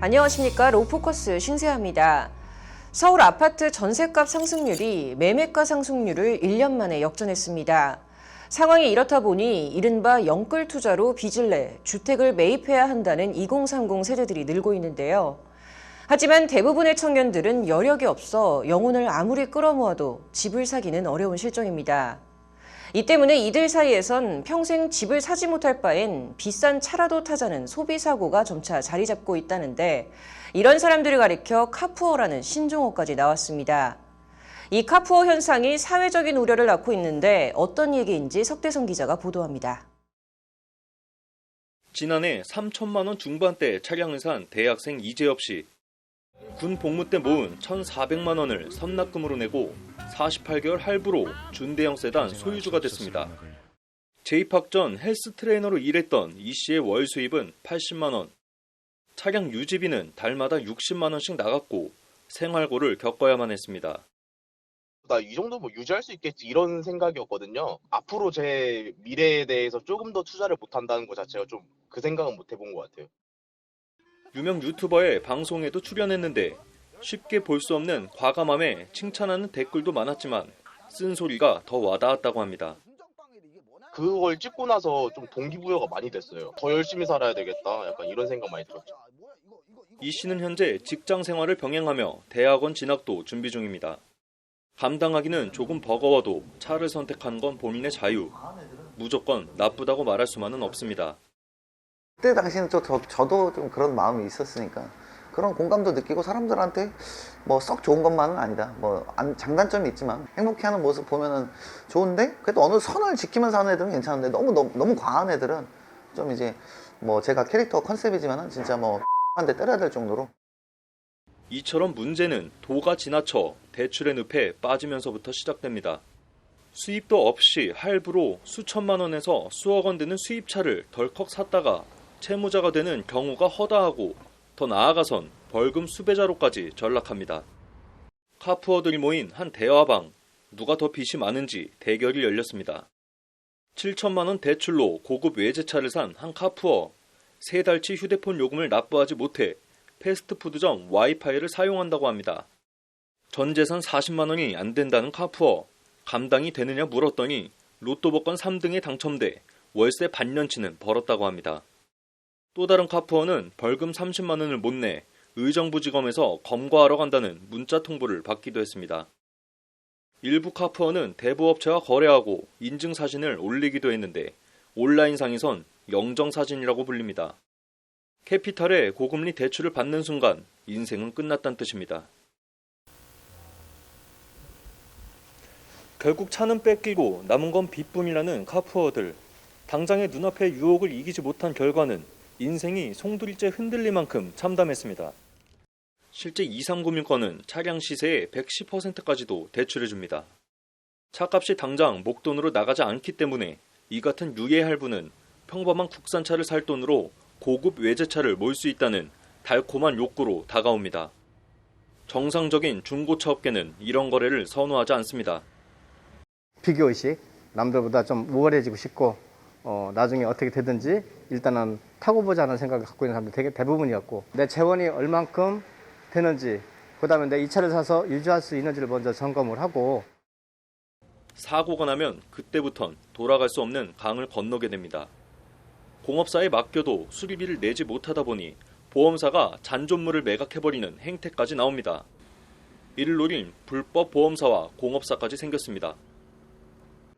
안녕하십니까. 로포커스 신세아입니다. 서울 아파트 전셋값 상승률이 매매가 상승률을 1년 만에 역전했습니다. 상황이 이렇다 보니 이른바 영끌 투자로 빚을 내 주택을 매입해야 한다는 2030 세대들이 늘고 있는데요. 하지만 대부분의 청년들은 여력이 없어 영혼을 아무리 끌어모아도 집을 사기는 어려운 실정입니다. 이 때문에 이들 사이에선 평생 집을 사지 못할 바엔 비싼 차라도 타자는 소비 사고가 점차 자리 잡고 있다는데, 이런 사람들을 가리켜 카푸어라는 신종어까지 나왔습니다. 이 카푸어 현상이 사회적인 우려를 낳고 있는데 어떤 얘기인지 석대성 기자가 보도합니다. 지난해 3천만 원 중반대 차량을 산 대학생 이재엽 씨. 군 복무 때 모은 1,400만 원을 선납금으로 내고 48개월 할부로 준대형 세단 소유주가 됐습니다. 재입학 전 헬스 트레이너로 일했던 이 씨의 월 수입은 80만 원. 차량 유지비는 달마다 60만 원씩 나갔고 생활고를 겪어야만 했습니다. 나 이 정도 뭐 유지할 수 있겠지 이런 생각이었거든요. 앞으로 제 미래에 대해서 조금 더 투자를 못한다는 것 자체가 좀 그 생각은 못 해본 것 같아요. 유명 유튜버의 방송에도 출연했는데 쉽게 볼 수 없는 과감함에 칭찬하는 댓글도 많았지만 쓴소리가 더 와닿았다고 합니다. 그걸 찍고 나서 좀 동기부여가 많이 됐어요. 더 열심히 살아야 되겠다. 약간 이런 생각 많이 들었죠. 이 씨는 현재 직장 생활을 병행하며 대학원 진학도 준비 중입니다. 감당하기는 조금 버거워도 차를 선택한 건 본인의 자유. 무조건 나쁘다고 말할 수만은 없습니다. 그때 당시는 저도 좀 그런 마음이 있었으니까 그런 공감도 느끼고 사람들한테 뭐 썩 좋은 것만은 아니다. 장단점이 있지만 행복해하는 모습 보면은 좋은데 그래도 어느 선을 지키면서 하는 애들은 괜찮은데 너무 과한 애들은 좀 이제 뭐 제가 캐릭터 컨셉이지만은 진짜 뭐 한 대 때려야 될 정도로. 이처럼 문제는 도가 지나쳐 대출의 늪에 빠지면서부터 시작됩니다. 수입도 없이 할부로 수천만 원에서 수억 원 되는 수입차를 덜컥 샀다가 채무자가 되는 경우가 허다하고 더 나아가선 벌금 수배자로까지 전락합니다. 카푸어들이 모인 한 대화방, 누가 더 빚이 많은지 대결이 열렸습니다. 7천만 원 대출로 고급 외제차를 산 한 카푸어. 3달치 휴대폰 요금을 납부하지 못해 패스트푸드점 와이파이를 사용한다고 합니다. 전 재산 40만 원이 안 된다는 카푸어. 감당이 되느냐 물었더니 로또 복권 3등에 당첨돼 월세 반년치는 벌었다고 합니다. 또 다른 카푸어는 벌금 30만 원을 못 내 의정부지검에서 검거하러 간다는 문자 통보를 받기도 했습니다. 일부 카푸어는 대부업체와 거래하고 인증사진을 올리기도 했는데 온라인상에선 영정사진이라고 불립니다. 캐피탈의 고금리 대출을 받는 순간 인생은 끝났다는 뜻입니다. 결국 차는 뺏기고 남은 건 빚뿐이라는 카푸어들. 당장의 눈앞의 유혹을 이기지 못한 결과는 인생이 송두리째 흔들릴 만큼 참담했습니다. 실제 23금융권은 차량 시세의 110%까지도 대출해줍니다. 차값이 당장 목돈으로 나가지 않기 때문에 이 같은 유예 할부는 평범한 국산차를 살 돈으로 고급 외제차를 몰 수 있다는 달콤한 욕구로 다가옵니다. 정상적인 중고차 업계는 이런 거래를 선호하지 않습니다. 비교의식, 남들보다 좀 우월해지고 싶고 나중에 어떻게 되든지 일단은 타고 보자는 생각을 갖고 있는 사람들 되게 대부분이었고, 내 재원이 얼만큼 되는지, 그 다음에 내 이 차를 사서 유지할 수 있는지를 먼저 점검을 하고. 사고가 나면 그때부턴 돌아갈 수 없는 강을 건너게 됩니다. 공업사에 맡겨도 수리비를 내지 못하다 보니 보험사가 잔존물을 매각해버리는 행태까지 나옵니다. 이를 노린 불법 보험사와 공업사까지 생겼습니다.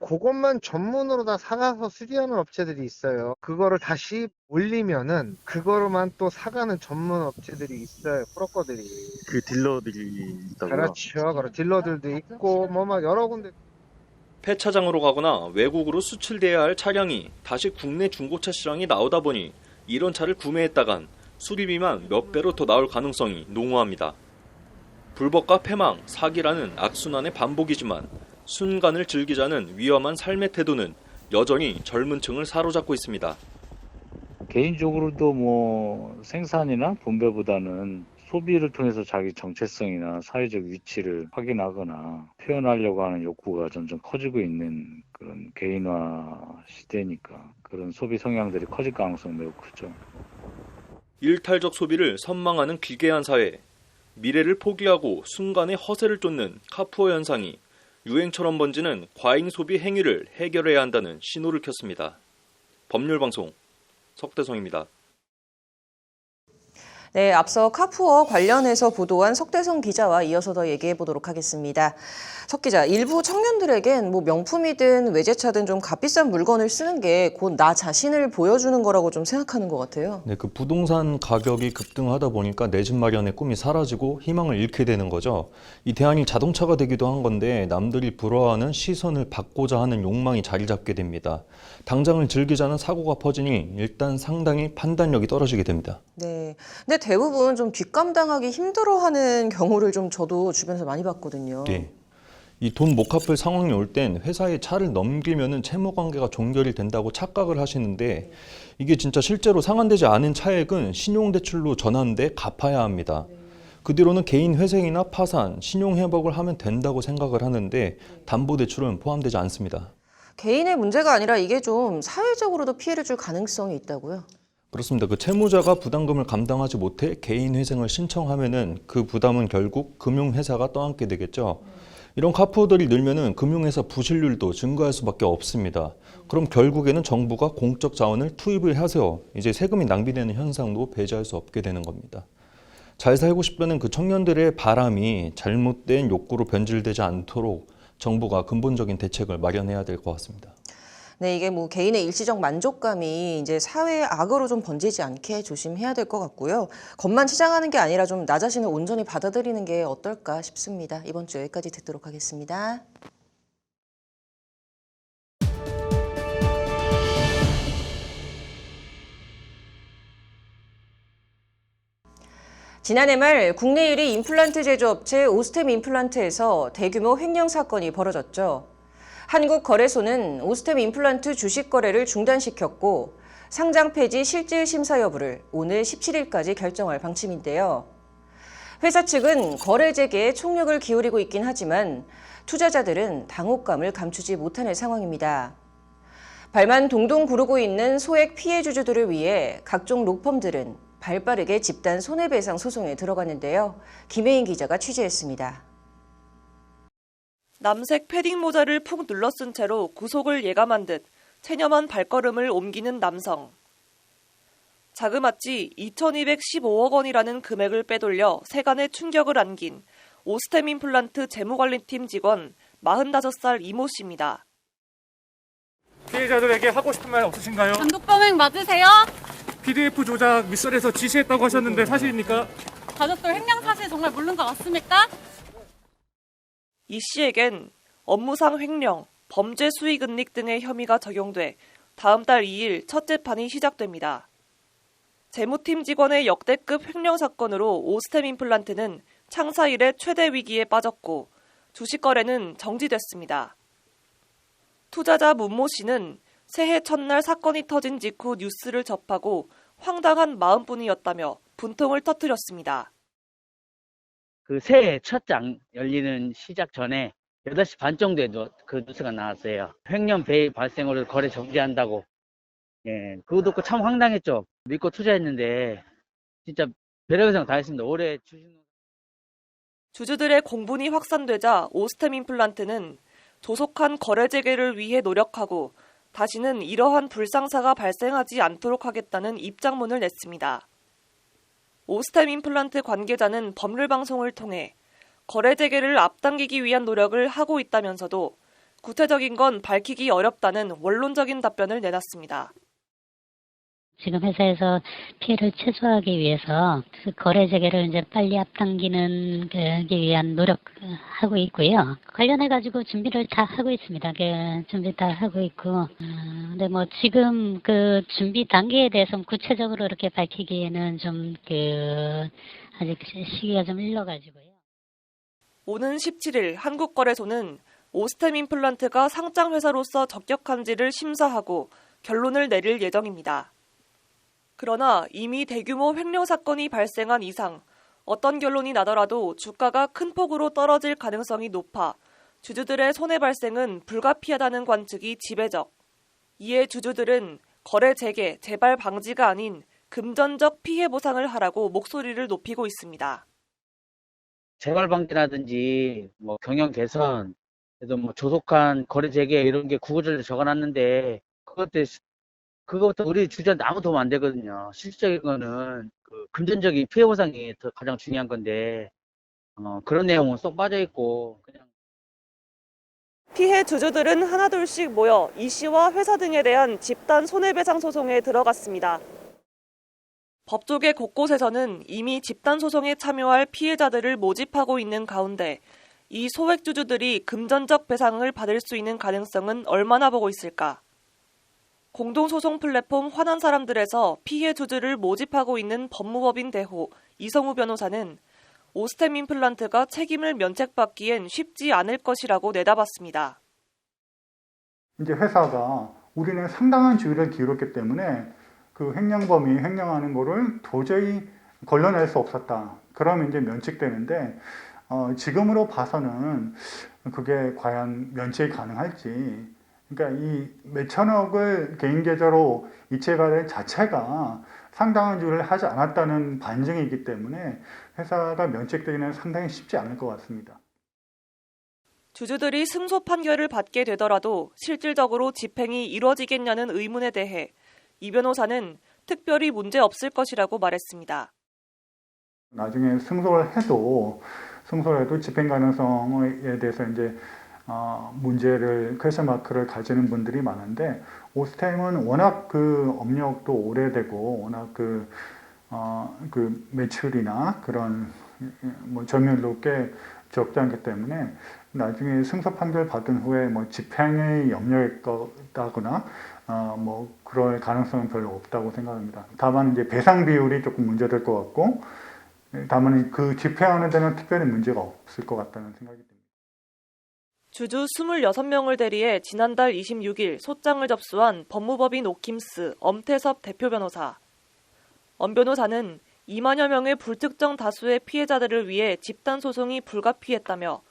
그것만 전문으로 다 사가서 수리하는 업체들이 있어요. 그거를 다시 올리면은 그거로만 또 사가는 전문 업체들이 있어요. 브로커들이. 그 딜러들이 있다고요? 그렇죠. 딜러들도 있고 뭐 막 여러 군데. 폐차장으로 가거나 외국으로 수출돼야 할 차량이 다시 국내 중고차 시장에 나오다 보니 이런 차를 구매했다간 수리비만 몇 배로 더 나올 가능성이 농후합니다. 불법과 패망, 사기라는 악순환의 반복이지만 순간을 즐기자는 위험한 삶의 태도는 여전히 젊은 층을 사로잡고 있습니다. 개인적으로도 뭐 생산이나 분배보다는 소비를 통해서 자기 정체성이나 사회적 위치를 확인하거나 표현하려고 하는 욕구가 점점 커지고 있는 그런 개인화 시대니까 그런 소비 성향들이 커질 가능성이 매우 크죠. 일탈적 소비를 선망하는 기괴한 사회, 미래를 포기하고 순간의 허세를 쫓는 카푸어 현상이 유행처럼 번지는 과잉 소비 행위를 해결해야 한다는 신호를 켰습니다. 법률방송 석대성입니다. 네, 앞서 카푸어 관련해서 보도한 석대성 기자와 이어서 더 얘기해 보도록 하겠습니다. 석 기자, 일부 청년들에겐 명품이든 외제차든 좀 값비싼 물건을 쓰는 게 곧 나 자신을 보여주는 거라고 좀 생각하는 것 같아요. 네, 그 부동산 가격이 급등하다 보니까 내 집 마련의 꿈이 사라지고 희망을 잃게 되는 거죠. 이 대안이 자동차가 되기도 한 건데 남들이 부러워하는 시선을 받고자 하는 욕망이 자리 잡게 됩니다. 당장을 즐기자는 사고가 퍼지니 일단 상당히 판단력이 떨어지게 됩니다. 네, 근데 대부분 좀 뒷감당하기 힘들어하는 경우를 좀 저도 주변에서 많이 봤거든요. 네. 이 돈 못 갚을 상황이 올 땐 회사에 차를 넘기면은 채무 관계가 종결이 된다고 착각을 하시는데 이게 진짜 실제로 상환되지 않은 차액은 신용대출로 전환돼 갚아야 합니다. 그 뒤로는 개인 회생이나 파산, 신용회복을 하면 된다고 생각을 하는데 담보대출은 포함되지 않습니다. 개인의 문제가 아니라 이게 좀 사회적으로도 피해를 줄 가능성이 있다고요? 그렇습니다. 그 채무자가 부담금을 감당하지 못해 개인 회생을 신청하면은 그 부담은 결국 금융회사가 떠안게 되겠죠. 이런 카푸어들이 늘면은 금융회사 부실률도 증가할 수밖에 없습니다. 그럼 결국에는 정부가 공적 자원을 투입을 해서 이제 세금이 낭비되는 현상도 배제할 수 없게 되는 겁니다. 잘 살고 싶다는 그 청년들의 바람이 잘못된 욕구로 변질되지 않도록 정부가 근본적인 대책을 마련해야 될 것 같습니다. 네, 이게 개인의 일시적 만족감이 이제 사회의 악으로 좀 번지지 않게 조심해야 될 것 같고요. 겉만 치장하는 게 아니라 좀 나 자신을 온전히 받아들이는 게 어떨까 싶습니다. 이번 주 여기까지 듣도록 하겠습니다. 지난해 말 국내 1위 임플란트 제조업체 오스템 임플란트에서 대규모 횡령 사건이 벌어졌죠. 한국거래소는 오스템 임플란트 주식 거래를 중단시켰고 상장 폐지 실질 심사 여부를 오늘 17일까지 결정할 방침인데요. 회사 측은 거래 재개에 총력을 기울이고 있긴 하지만 투자자들은 당혹감을 감추지 못하는 상황입니다. 발만 동동 구르고 있는 소액 피해 주주들을 위해 각종 로펌들은 발빠르게 집단 손해배상 소송에 들어갔는데요. 김혜인 기자가 취재했습니다. 남색 패딩 모자를 푹 눌러쓴 채로 구속을 예감한 듯 체념한 발걸음을 옮기는 남성. 자그마치 2,215억 원이라는 금액을 빼돌려 세간의 충격을 안긴 오스템 임플란트 재무관리팀 직원 45살 이모 씨입니다. 피해자들에게 하고 싶은 말 없으신가요? 단독범행 맞으세요? PDF 조작 윗선에서 지시했다고 하셨는데 사실입니까? 가족들 횡령 사실 정말 모르는 거 맞습니까? 이 씨에겐 업무상 횡령, 범죄 수익 은닉 등의 혐의가 적용돼 다음 달 2일 첫 재판이 시작됩니다. 재무팀 직원의 역대급 횡령 사건으로 오스템 임플란트는 창사 이래 최대 위기에 빠졌고 주식 거래는 정지됐습니다. 투자자 문모 씨는 새해 첫날 사건이 터진 직후 뉴스를 접하고 황당한 마음뿐이었다며 분통을 터뜨렸습니다. 그 새해 첫 장 열리는 시작 전에 8시 반 정도에 그 뉴스가 나왔어요. 횡령 배임 발생으로 거래 정지한다고. 예, 그거 듣고 참 황당했죠. 믿고 투자했는데 진짜 별의별 다 했습니다. 올해 주주들의 공분이 확산되자 오스템 임플란트는 조속한 거래 재개를 위해 노력하고 다시는 이러한 불상사가 발생하지 않도록 하겠다는 입장문을 냈습니다. 오스템 임플란트 관계자는 법률방송을 통해 거래 재개를 앞당기기 위한 노력을 하고 있다면서도 구체적인 건 밝히기 어렵다는 원론적인 답변을 내놨습니다. 지금 회사에서 피해를 최소화하기 위해서 거래 재개를 이제 빨리 앞당기는 위한 노력하고 있고요. 관련해가지고 준비를 다 하고 있습니다. 준비 다 하고 있고, 근데 지금 그 준비 단계에 대해서 구체적으로 이렇게 밝히기에는 좀 아직 시기가 좀 일러가지고요. 오는 17일 한국거래소는 오스템 임플란트가 상장 회사로서 적격한지를 심사하고 결론을 내릴 예정입니다. 그러나 이미 대규모 횡령 사건이 발생한 이상 어떤 결론이 나더라도 주가가 큰 폭으로 떨어질 가능성이 높아 주주들의 손해 발생은 불가피하다는 관측이 지배적. 이에 주주들은 거래 재개, 재발 방지가 아닌 금전적 피해 보상을 하라고 목소리를 높이고 있습니다. 재발 방지라든지 뭐 경영 개선, 그래도 뭐 조속한 거래 재개 이런 게 구구절절 적어놨는데 그것부터 우리 주주한테 아무 도움 안 되거든요. 실질적인 거는 그 금전적인 피해 보상이 더 가장 중요한 건데 그런 내용은 쏙 빠져 있고 그냥. 피해 주주들은 하나둘씩 모여 이 씨와 회사 등에 대한 집단 손해배상 소송에 들어갔습니다. 법조계 곳곳에서는 이미 집단 소송에 참여할 피해자들을 모집하고 있는 가운데 이 소액 주주들이 금전적 배상을 받을 수 있는 가능성은 얼마나 보고 있을까? 공동소송 플랫폼 화난 사람들에서 피해 주주를 모집하고 있는 법무법인 대호 이성우 변호사는 오스템 임플란트가 책임을 면책받기엔 쉽지 않을 것이라고 내다봤습니다. 이제 회사가 우리는 상당한 주의를 기울였기 때문에 그 횡령범이 횡령하는 거를 도저히 걸러낼 수 없었다. 그러면 이제 면책되는데 지금으로 봐서는 그게 과연 면책이 가능할지. 그러니까 이 몇천억을 개인 계좌로 이체가 된 자체가 상당한 주의를 하지 않았다는 반증이기 때문에 회사가 면책되기는 상당히 쉽지 않을 것 같습니다. 주주들이 승소 판결을 받게 되더라도 실질적으로 집행이 이루어지겠냐는 의문에 대해 이 변호사는 특별히 문제 없을 것이라고 말했습니다. 나중에 승소를 해도 집행 가능성에 대해서 이제 문제를 퀘스천 마크를 가지는 분들이 많은데 오스템은 워낙 그 업력도 오래되고 워낙 그 매출이나 그런 뭐 점유율도 꽤 적지 않기 때문에 나중에 승소 판결 받은 후에 뭐 집행에 염려했다거나 뭐 그럴 가능성은 별로 없다고 생각합니다. 다만 이제 배상 비율이 조금 문제될 것 같고, 다만 그 집행하는 데는 특별히 문제가 없을 것 같다는 생각이 듭니다. 주주 26명을 대리해 지난달 26일 소장을 접수한 법무법인 오킴스 엄태섭 대표 변호사. 엄 변호사는 2만여 명의 불특정 다수의 피해자들을 위해 집단 소송이 불가피했다며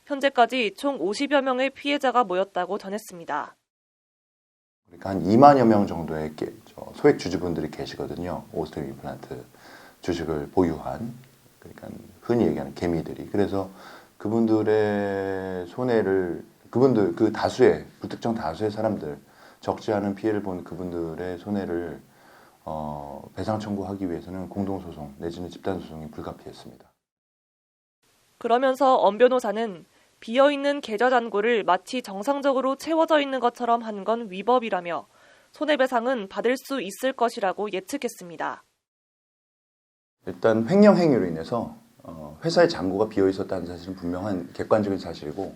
현재까지 총 50여 명의 피해자가 모였다고 전했습니다. 그러니까 한 2만여 명 정도의 소액 주주분들이 계시거든요. 오스템 임플란트 주식을 보유한, 그러니까 흔히 얘기하는 개미들이. 그래서 그분들의 손해를, 그 다수의, 불특정 다수의 사람들, 적지 않은 피해를 본 그분들의 손해를 배상 청구하기 위해서는 공동소송 내지는 집단소송이 불가피했습니다. 그러면서 엄 변호사는 비어있는 계좌 잔고를 마치 정상적으로 채워져 있는 것처럼 한 건 위법이라며 손해배상은 받을 수 있을 것이라고 예측했습니다. 일단 횡령 행위로 인해서 회사의 잔고가 비어 있었다는 사실은 분명한 객관적인 사실이고,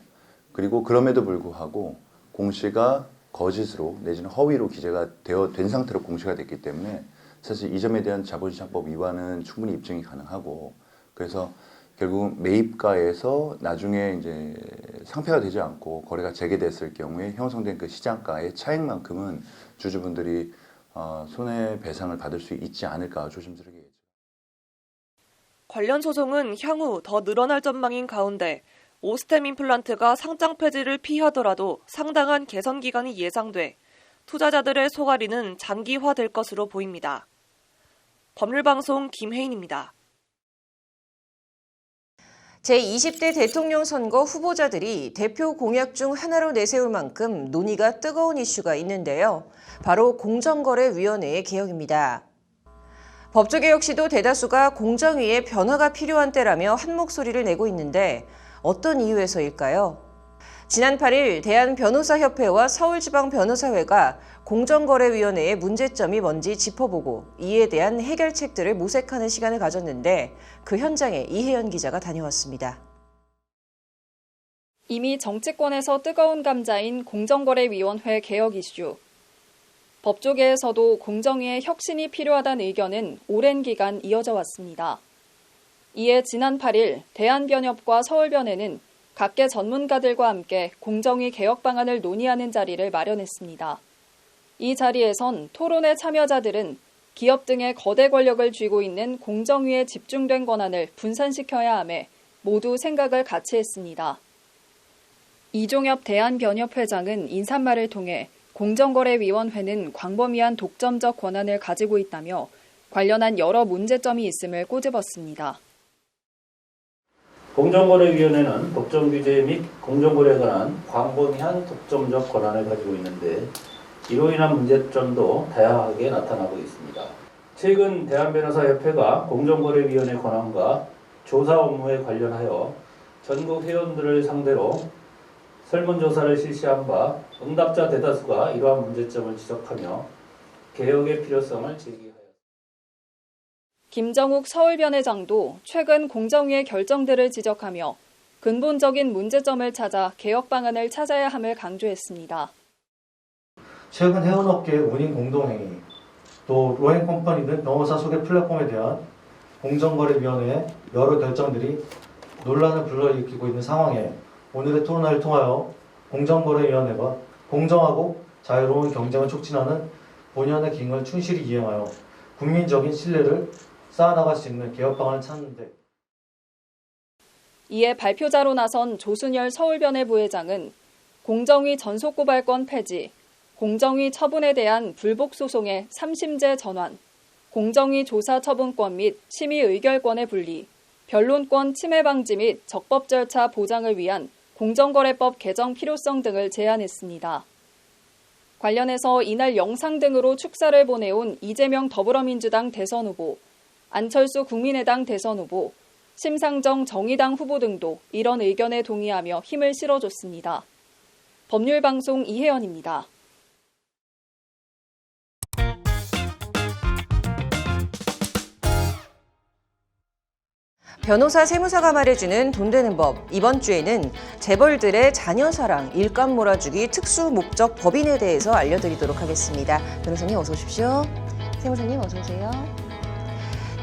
그리고 그럼에도 불구하고 공시가 거짓으로 내지는 허위로 기재가 된 상태로 공시가 됐기 때문에 사실 이 점에 대한 자본시장법 위반은 충분히 입증이 가능하고, 그래서 결국 매입가에서 나중에 이제 상폐가 되지 않고 거래가 재개됐을 경우에 형성된 그 시장가의 차익만큼은 주주분들이 손해배상을 받을 수 있지 않을까 조심스럽게. 관련 소송은 향후 더 늘어날 전망인 가운데 오스템 임플란트가 상장 폐지를 피하더라도 상당한 개선 기간이 예상돼 투자자들의 소갈이는 장기화될 것으로 보입니다. 법률방송 김혜인입니다. 제20대 대통령 선거 후보자들이 대표 공약 중 하나로 내세울 만큼 논의가 뜨거운 이슈가 있는데요. 바로 공정거래위원회의 개혁입니다. 법조개혁 시도 대다수가 공정위의 변화가 필요한 때라며 한 목소리를 내고 있는데 어떤 이유에서일까요? 지난 8일 대한변호사협회와 서울지방변호사회가 공정거래위원회의 문제점이 뭔지 짚어보고 이에 대한 해결책들을 모색하는 시간을 가졌는데 그 현장에 이혜연 기자가 다녀왔습니다. 이미 정치권에서 뜨거운 감자인 공정거래위원회 개혁 이슈. 법조계에서도 공정위의 혁신이 필요하다는 의견은 오랜 기간 이어져 왔습니다. 이에 지난 8일 대한변협과 서울변회는 각계 전문가들과 함께 공정위 개혁 방안을 논의하는 자리를 마련했습니다. 이 자리에선 토론회 참여자들은 기업 등의 거대 권력을 쥐고 있는 공정위에 집중된 권한을 분산시켜야 하며 모두 생각을 같이 했습니다. 이종엽 대한변협 회장은 인사말을 통해 공정거래위원회는 광범위한 독점적 권한을 가지고 있다며 관련한 여러 문제점이 있음을 꼬집었습니다. 공정거래위원회는 독점 규제 및 공정거래에 관한 광범위한 독점적 권한을 가지고 있는데 이로 인한 문제점도 다양하게 나타나고 있습니다. 최근 대한변호사협회가 공정거래위원회 권한과 조사 업무에 관련하여 전국 회원들을 상대로 설문조사를 실시한 바 응답자 대다수가 이러한 문제점을 지적하며 개혁의 필요성을 제기하였습니다. 김정욱 서울변회장도 최근 공정위의 결정들을 지적하며 근본적인 문제점을 찾아 개혁 방안을 찾아야 함을 강조했습니다. 최근 해운업계의 운임 공동행위, 또 로행컴퍼니 등 변호사 소개 플랫폼에 대한 공정거래위원회의 여러 결정들이 논란을 불러일으키고 있는 상황에 오늘의 토론회를 통하여 공정거래위원회가 공정하고 자유로운 경쟁을 촉진하는 본연의 기능을 충실히 이행하여 국민적인 신뢰를 쌓아나갈 수 있는 개혁 방안을 찾는 데 이에 발표자로 나선 조순열 서울변회 부회장은 공정위 전속고발권 폐지, 공정위 처분에 대한 불복 소송의 3심제 전환, 공정위 조사 처분권 및 심의 의결권의 분리, 변론권 침해 방지 및 적법 절차 보장을 위한 공정거래법 개정 필요성 등을 제안했습니다. 관련해서 이날 영상 등으로 축사를 보내온 이재명 더불어민주당 대선 후보, 안철수 국민의당 대선 후보, 심상정 정의당 후보 등도 이런 의견에 동의하며 힘을 실어줬습니다. 법률방송 이혜연입니다. 변호사 세무사가 말해주는 돈 되는 법. 이번 주에는 재벌들의 자녀 사랑, 일감 몰아주기 특수 목적 법인에 대해서 알려드리도록 하겠습니다. 변호사님 어서 오십시오. 세무사님 어서 오세요.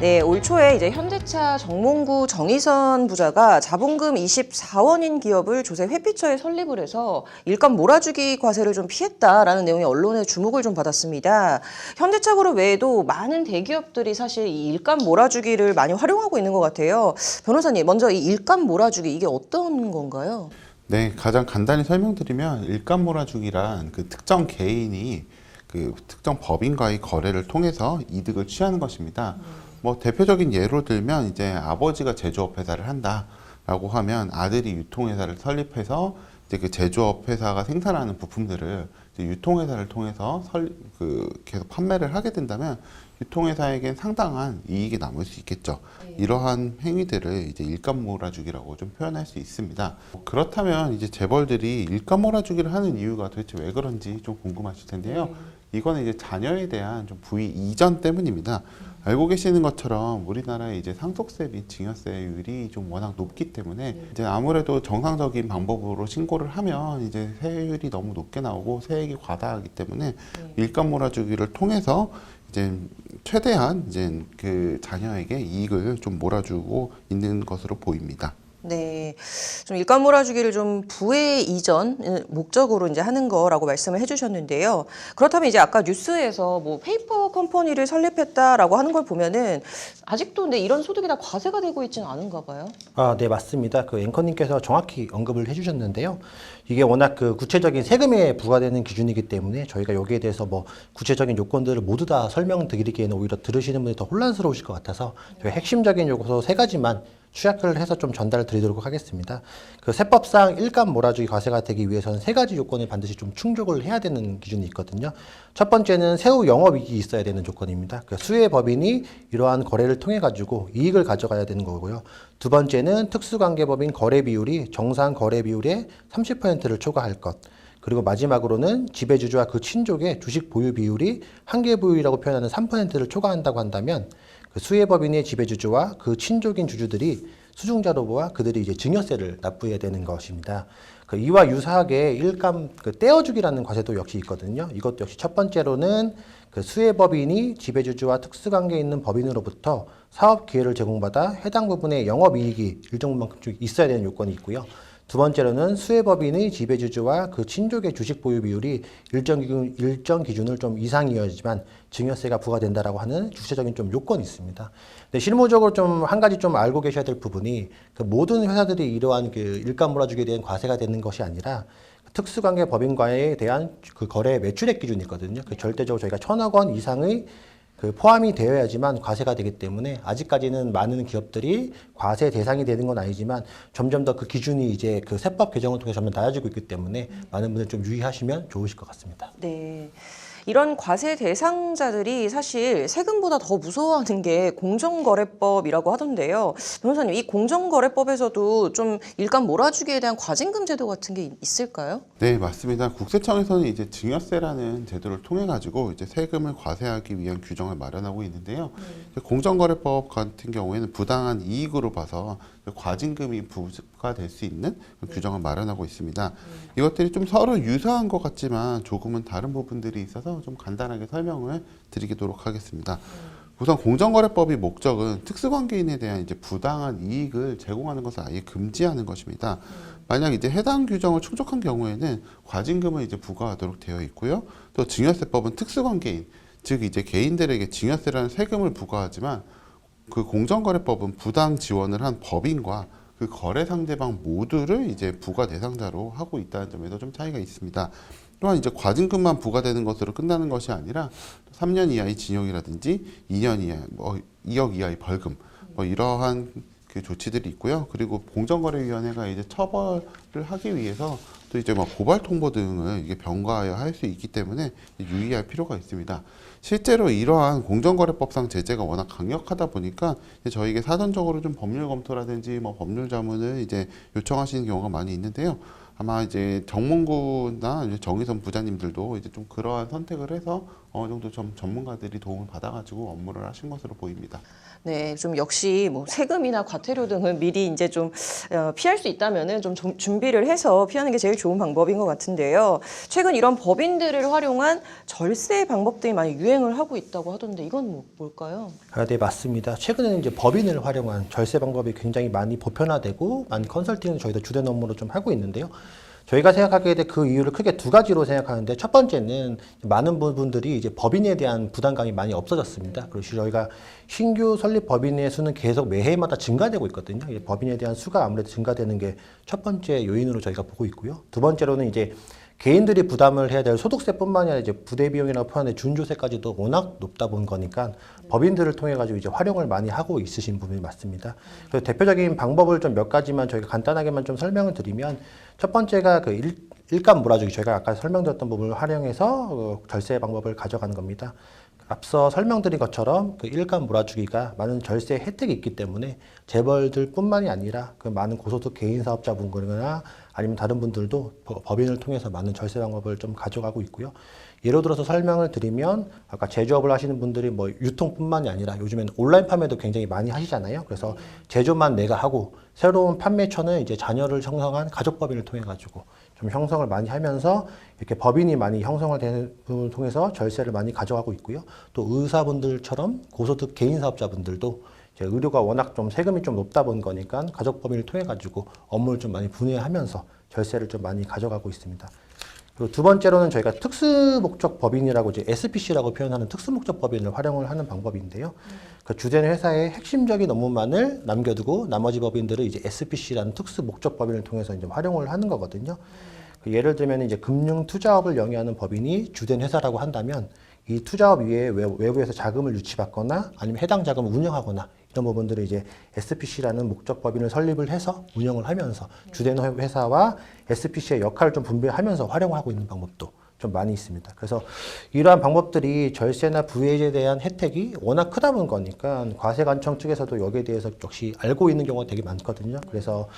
네, 올 초에 이제 현대차 정몽구 정의선 부자가 자본금 24원인 기업을 조세 회피처에 설립을 해서 일감 몰아주기 과세를 좀 피했다라는 내용이 언론의 주목을 좀 받았습니다. 현대차 그룹 외에도 많은 대기업들이 사실 이 일감 몰아주기를 많이 활용하고 있는 것 같아요. 변호사님, 먼저 이 일감 몰아주기 이게 어떤 건가요? 네, 가장 간단히 설명드리면 일감 몰아주기란 그 특정 개인이 그 특정 법인과의 거래를 통해서 이득을 취하는 것입니다. 뭐 대표적인 예로 들면 이제 아버지가 제조업 회사를 한다라고 하면 아들이 유통회사를 설립해서 이제 그 제조업 회사가 생산하는 부품들을 이제 유통회사를 통해서 계속 판매를 하게 된다면 유통회사에겐 상당한 이익이 남을 수 있겠죠. 이러한 행위들을 이제 일감 몰아주기라고 좀 표현할 수 있습니다. 그렇다면 이제 재벌들이 일감 몰아주기를 하는 이유가 도대체 왜 그런지 좀 궁금하실 텐데요. 이거는 이제 자녀에 대한 좀 부의 이전 때문입니다. 알고 계시는 것처럼 우리나라의 이제 상속세 및 증여세율이 좀 워낙 높기 때문에 이제 아무래도 정상적인 방법으로 신고를 하면 이제 세율이 너무 높게 나오고 세액이 과다하기 때문에 일감 몰아주기를 통해서 이제 최대한 이제 그 자녀에게 이익을 좀 몰아주고 있는 것으로 보입니다. 네, 좀 일감 몰아주기를 좀 부의 이전 목적으로 이제 하는 거라고 말씀을 해주셨는데요. 그렇다면 이제 아까 뉴스에서 뭐 페이퍼 컴퍼니를 설립했다라고 하는 걸 보면은 아직도 근데 이런 소득이 다 과세가 되고 있지는 않은가 봐요. 네, 맞습니다. 그 앵커님께서 정확히 언급을 해주셨는데요. 이게 워낙 그 구체적인 세금에 부과되는 기준이기 때문에 저희가 여기에 대해서 뭐 구체적인 요건들을 모두 다 설명드리기에는 오히려 들으시는 분이 더 혼란스러우실 것 같아서 저희 핵심적인 요소 3가지만 추약을 해서 좀 전달을 드리도록 하겠습니다. 그 세법상 일감 몰아주기 과세가 되기 위해서는 3가지 요건을 반드시 좀 충족을 해야 되는 기준이 있거든요. 첫 번째는 세후 영업이익이 있어야 되는 조건입니다. 그 수혜 법인이 이러한 거래를 통해 가지고 이익을 가져가야 되는 거고요. 두 번째는 특수관계법인 거래 비율이 정상 거래 비율의 30%를 초과할 것. 그리고 마지막으로는 지배주주와 그 친족의 주식 보유 비율이 한계 보유라고 표현하는 3%를 초과한다고 한다면 그 수혜법인의 지배주주와 그 친족인 주주들이 수중자료부와 그들이 이제 증여세를 납부해야 되는 것입니다. 그 이와 유사하게 일감 떼어주기라는 과세도 역시 있거든요. 이것도 역시 첫 번째로는 그 수혜법인이 지배주주와 특수관계에 있는 법인으로부터 사업 기회를 제공받아 해당 부분의 영업이익이 일정 부분만큼 있어야 되는 요건이 있고요. 두 번째로는 수혜법인의 지배주주와 그 친족의 주식 보유 비율이 일정 기준을 좀 이상이어야지만 증여세가 부과된다라고 하는 주체적인 좀 요건이 있습니다. 근데 실무적으로 좀 한 가지 좀 알고 계셔야 될 부분이 그 모든 회사들이 이러한 그 일감 몰아주기에 대한 과세가 되는 것이 아니라 특수관계 법인과에 대한 그 거래 매출액 기준이 있거든요. 그 절대적으로 저희가 1,000억 원 이상의 포함이 되어야지만 과세가 되기 때문에 아직까지는 많은 기업들이 과세 대상이 되는 건 아니지만 점점 더 그 기준이 이제 그 세법 개정을 통해 점점 낮아지고 있기 때문에 많은 분들 좀 유의하시면 좋으실 것 같습니다. 네. 이런 과세 대상자들이 사실 세금보다 더 무서워하는 게 공정거래법이라고 하던데요. 변호사님, 이 공정거래법에서도 좀 일감 몰아주기에 대한 과징금 제도 같은 게 있을까요? 네, 맞습니다. 국세청에서는 이제 증여세라는 제도를 통해 가지고 이제 세금을 과세하기 위한 규정을 마련하고 있는데요. 공정거래법 같은 경우에는 부당한 이익으로 봐서 과징금이 부과될 수 있는 규정을 마련하고 있습니다. 이것들이 좀 서로 유사한 것 같지만 조금은 다른 부분들이 있어서 좀 간단하게 설명을 드리도록 하겠습니다. 우선 공정거래법의 목적은 특수관계인에 대한 이제 부당한 이익을 제공하는 것을 아예 금지하는 것입니다. 만약 이제 해당 규정을 충족한 경우에는 과징금을 이제 부과하도록 되어 있고요. 또 증여세법은 특수관계인, 즉 이제 개인들에게 증여세라는 세금을 부과하지만 그 공정거래법은 부당 지원을 한 법인과 그 거래 상대방 모두를 이제 부과 대상자로 하고 있다는 점에서 좀 차이가 있습니다. 또한 이제 과징금만 부과되는 것으로 끝나는 것이 아니라 3년 이하의 징역이라든지 2년 이하, 2억 이하의 벌금, 이러한 그 조치들이 있고요. 그리고 공정거래위원회가 이제 처벌을 하기 위해서 또 이제 고발 통보 등을 이게 병과하여 할 수 있기 때문에 유의할 필요가 있습니다. 실제로 이러한 공정거래법상 제재가 워낙 강력하다 보니까 저희에게 사전적으로 좀 법률 검토라든지 법률 자문을 이제 요청하시는 경우가 많이 있는데요. 아마 이제 정몽구나 정의선 부장님들도 이제 좀 그러한 선택을 해서 어느 정도 좀 전문가들이 도움을 받아가지고 업무를 하신 것으로 보입니다. 네, 좀 역시 세금이나 과태료 등은 미리 이제 좀 피할 수 있다면은 좀 준비를 해서 피하는 게 제일 좋은 방법인 것 같은데요. 최근 이런 법인들을 활용한 절세 방법들이 많이 유행을 하고 있다고 하던데 이건 뭘까요? 네, 맞습니다. 최근에는 이제 법인을 활용한 절세 방법이 굉장히 많이 보편화되고 많은 컨설팅을 저희도 주된 업무로 좀 하고 있는데요. 저희가 생각하기에 그 이유를 크게 두 가지로 생각하는데 첫 번째는 많은 부분들이 이제 법인에 대한 부담감이 많이 없어졌습니다. 그리고 저희가 신규 설립 법인의 수는 계속 매해마다 증가되고 있거든요. 법인에 대한 수가 아무래도 증가되는 게 첫 번째 요인으로 저희가 보고 있고요. 두 번째로는 이제 개인들이 부담을 해야 될 소득세뿐만이 아니라 이제 부대 비용이나 포함된 준조세까지도 워낙 높다 본 거니까 법인들을 통해 가지고 이제 활용을 많이 하고 있으신 부분이 맞습니다. 그래서 대표적인 방법을 좀 몇 가지만 저희가 간단하게만 좀 설명을 드리면 첫 번째가 그 일감 몰아주기, 저희가 아까 설명드렸던 부분을 활용해서 절세 방법을 가져가는 겁니다. 앞서 설명드린 것처럼 그 일감 몰아주기가 많은 절세 혜택이 있기 때문에 재벌들뿐만이 아니라 그 많은 고소득 개인 사업자분들이나 아니면 다른 분들도 법인을 통해서 많은 절세 방법을 좀 가져가고 있고요. 예를 들어서 설명을 드리면 아까 제조업을 하시는 분들이 유통뿐만이 아니라 요즘에는 온라인 판매도 굉장히 많이 하시잖아요. 그래서 제조만 내가 하고 새로운 판매처는 이제 자녀를 형성한 가족법인을 통해 가지고 좀 형성을 많이 하면서 이렇게 법인이 많이 형성을 되는 부분을 통해서 절세를 많이 가져가고 있고요. 또 의사분들처럼 고소득 개인 사업자분들도 이제 의료가 워낙 좀 세금이 좀 높다 본 거니까 가족법인을 통해 가지고 업무를 좀 많이 분해하면서 절세를 좀 많이 가져가고 있습니다. 그리고 두 번째로는 저희가 특수목적 법인이라고 이제 SPC라고 표현하는 특수목적 법인을 활용을 하는 방법인데요. 그 주된 회사의 핵심적인 업무만을 남겨두고 나머지 법인들을 이제 SPC라는 특수목적 법인을 통해서 이제 활용을 하는 거거든요. 예를 들면 이제 금융투자업을 영위하는 법인이 주된 회사라고 한다면 이 투자업 위에 외부에서 자금을 유치받거나 아니면 해당 자금을 운영하거나 이런 부분들을 이제 SPC라는 목적 법인을 설립을 해서 운영을 하면서 주된 회사와 SPC의 역할을 좀 분배하면서 활용하고 있는 방법도 좀 많이 있습니다. 그래서 이러한 방법들이 절세나 부의에 대한 혜택이 워낙 크다 본 거니까 과세관청 측에서도 여기에 대해서 역시 알고 있는 경우가 되게 많거든요. 그래서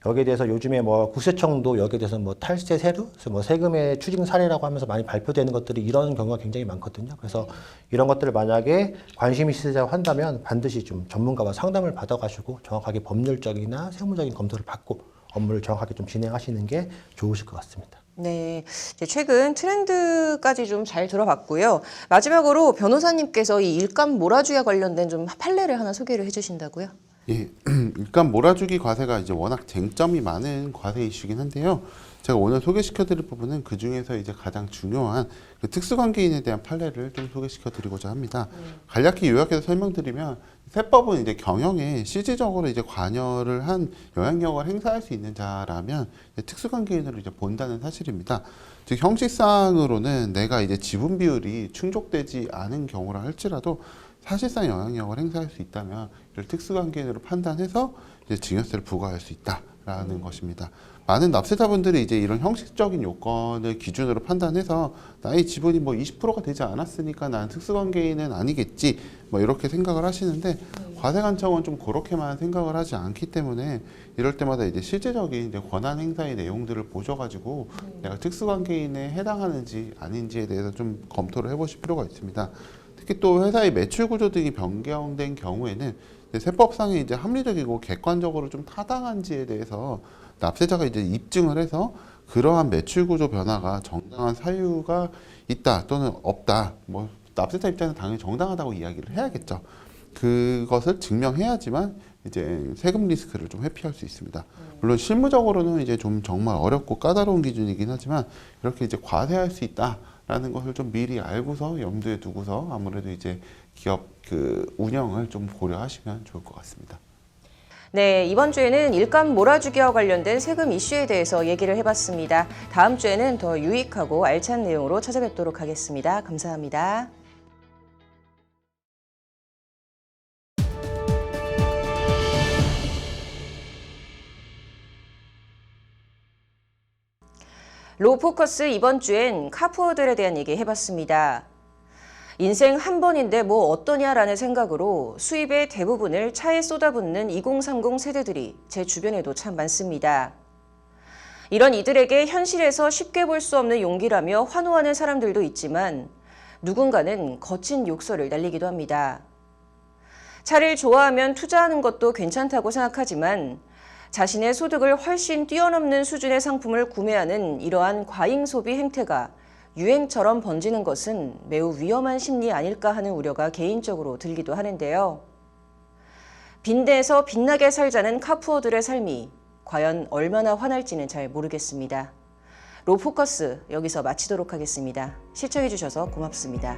여기에 대해서 요즘에 국세청도 여기에 대해서 탈세 세류, 세금의 추징 사례라고 하면서 많이 발표되는 것들이 이런 경우가 굉장히 많거든요. 그래서 이런 것들을 만약에 관심이 있으시다고 한다면 반드시 좀 전문가와 상담을 받아가시고 정확하게 법률적이나 세무적인 검토를 받고 업무를 정확하게 좀 진행하시는 게 좋으실 것 같습니다. 네, 최근 트렌드까지 좀 잘 들어봤고요. 마지막으로 변호사님께서 이 일감 몰아주기와 관련된 좀 판례를 하나 소개를 해주신다고요? 예, 일감 몰아주기 과세가 이제 워낙 쟁점이 많은 과세 이슈긴 한데요. 제가 오늘 소개시켜드릴 부분은 그 중에서 이제 가장 중요한 그 특수관계인에 대한 판례를 좀 소개시켜드리고자 합니다. 간략히 요약해서 설명드리면 세법은 이제 경영에 실질적으로 이제 관여를 한 영향력을 행사할 수 있는 자라면 이제 특수관계인으로 이제 본다는 사실입니다. 즉 형식상으로는 내가 이제 지분 비율이 충족되지 않은 경우라 할지라도 사실상 영향력을 행사할 수 있다면 이를 특수관계인으로 판단해서 이제 증여세를 부과할 수 있다라는 것입니다. 많은 납세자분들이 이제 이런 형식적인 요건을 기준으로 판단해서 나의 지분이 뭐 20%가 되지 않았으니까 나는 특수관계인은 아니겠지 뭐 이렇게 생각을 하시는데 과세관청은 좀 그렇게만 생각을 하지 않기 때문에 이럴 때마다 이제 실제적인 이제 권한 행사의 내용들을 보셔가지고 내가 특수관계인에 해당하는지 아닌지에 대해서 좀 검토를 해보실 필요가 있습니다. 특히 또 회사의 매출 구조 등이 변경된 경우에는 세법상의 이제 합리적이고 객관적으로 좀 타당한지에 대해서 납세자가 이제 입증을 해서 그러한 매출 구조 변화가 정당한 사유가 있다 또는 없다. 뭐 납세자 입장에서 당연히 정당하다고 이야기를 해야겠죠. 그것을 증명해야지만 이제 세금 리스크를 좀 회피할 수 있습니다. 물론 실무적으로는 이제 좀 정말 어렵고 까다로운 기준이긴 하지만 이렇게 이제 과세할 수 있다라는 것을 좀 미리 알고서 염두에 두고서 아무래도 이제 기업 그 운영을 좀 고려하시면 좋을 것 같습니다. 네, 이번 주에는 일감 몰아주기와 관련된 세금 이슈에 대해서 얘기를 해봤습니다. 다음 주에는 더 유익하고 알찬 내용으로 찾아뵙도록 하겠습니다. 감사합니다. 로포커스 이번 주엔 카푸어들에 대한 얘기 해봤습니다. 인생 한 번인데 뭐 어떠냐라는 생각으로 수입의 대부분을 차에 쏟아붓는 2030 세대들이 제 주변에도 참 많습니다. 이런 이들에게 현실에서 쉽게 볼 수 없는 용기라며 환호하는 사람들도 있지만 누군가는 거친 욕설을 날리기도 합니다. 차를 좋아하면 투자하는 것도 괜찮다고 생각하지만 자신의 소득을 훨씬 뛰어넘는 수준의 상품을 구매하는 이러한 과잉 소비 행태가 유행처럼 번지는 것은 매우 위험한 심리 아닐까 하는 우려가 개인적으로 들기도 하는데요. 빈대에서 빛나게 살자는 카푸어들의 삶이 과연 얼마나 환할지는 잘 모르겠습니다. 로포커스 여기서 마치도록 하겠습니다. 시청해주셔서 고맙습니다.